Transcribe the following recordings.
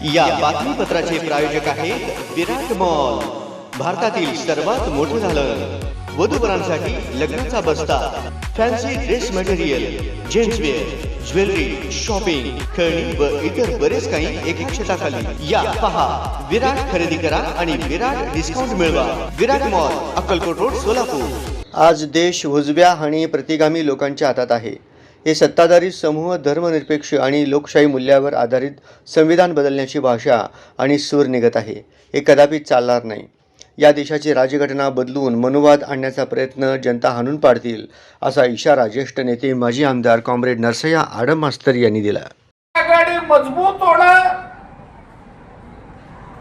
या बातमीपत्राचे प्रायोजक आहेत विराट मॉल, भारतातील सर्वात मोठं झालं. वधूवरांसाठी लग्नाचा बस्ता, fancy dress material, gentswear, jewellery, shopping, खेळणी व इतर बरेच काही एका छताखाली. या पहा, विराट खरेदी करा आणि विराट डिस्काउंट मिळवा. विराट मॉल, अक्कलकोट रोड, सोलापूर. आज देश उजव्या आणि प्रतिगामी लोकांच्या हातात आहे. हे सत्ताधारी समूह धर्मनिरपेक्ष आणि लोकशाही मूल्यावर आधारित संविधान बदलण्याची भाषा आणि सूर निघत आहे. हे कदापिच चालणार नाही. या देशाची राज्यघटना बदलून मनोवाद आणण्याचा प्रयत्न जनता हाणून पाडतील, असा इशारा ज्येष्ठ नेते माजी आमदार कॉम्रेड नरसय्या आडम मास्तर यांनी दिला. आघाडी मजबूत होणं,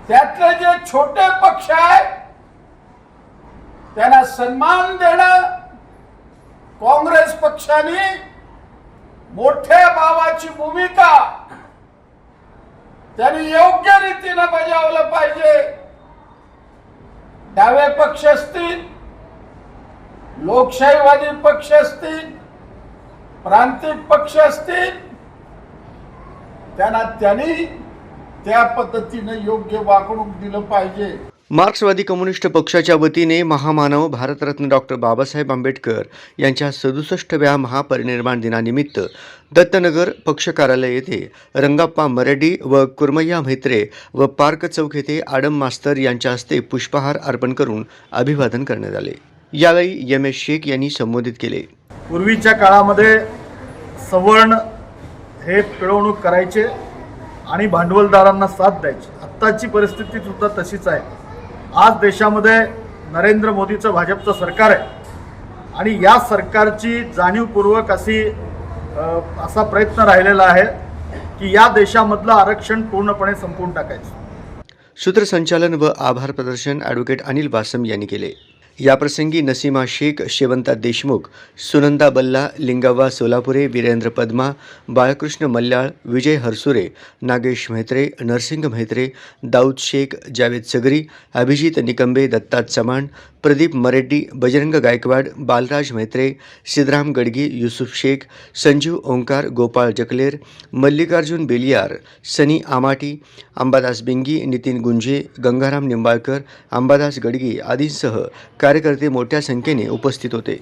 त्यातले जे छोटे पक्ष आहेत त्यांना सन्मान देणं, काँग्रेस पक्षाने मोठ्या भावाची भूमिका त्यांनी योग्य रीतीने बजावलं पाहिजे. डावे पक्ष असतील, लोकशाहीवादी पक्ष असतील, प्रांतिक पक्ष असतील, त्यांनी त्या पद्धतीने योग्य वागणूक दिलं पाहिजे. मार्क्सवादी कम्युनिस्ट पक्षाच्या वतीने महामानव भारतरत्न डॉक्टर बाबासाहेब आंबेडकर यांच्या 67व्या महापरिनिर्वाण दिनानिमित्त दत्तनगर पक्ष कार्यालय येथे रंगाप्पा मराडी व कुर्मय्या म्हेत्रे व पार्क चौक येथे आडम मास्तर यांच्या हस्ते पुष्पहार अर्पण करून अभिवादन करण्यात आले. यावेळी एम एस शेख यांनी संबोधित केले. पूर्वीच्या काळामध्ये सवर्ण हे पिळवणूक करायचे आणि भांडवलदारांना साथ द्यायची. आत्ताची परिस्थिती सुद्धा तशीच आहे. आज देशामध्ये नरेंद्र मोदीचं भाजपचं सरकार आहे आणि या सरकारची जाणीवपूर्वक असा प्रयत्न राहिलेला आहे की या देशामधलं आरक्षण पूर्णपणे संपवून टाकायचं. सूत्रसंचालन व आभार प्रदर्शन ॲडव्होकेट अनिल वासम यांनी केले. याप्रसंगी नसीमा शेख, शेवंता देशमुख, सुनंदा बल्ला, लिंगावा सोलापुरे, वीरेंद्र पद्मा, बाळकृष्ण मल्ल्याळ, विजय हरसुरे, नागेश म्हेत्रे, नरसिंग म्हेत्रे, दाऊद शेख, जावेद सगरी, अभिजित निकंबे, दत्ता चव्हाण, प्रदीप मरेड्डी, बजरंग गायकवाड, बालराज म्हेत्रे, सिद्धराम गडगी, युसुफ शेख, संजीव ओंकार, गोपाळ जकलेर, मल्लिकार्जुन बेलियार, सनी आमाटी, अंबादास बिंगी, नितीन गुंजे, गंगाराम निंबाळकर, अंबादास गडगी आदींसह कार्यकर्ते मोठ्या संख्येने उपस्थित होते.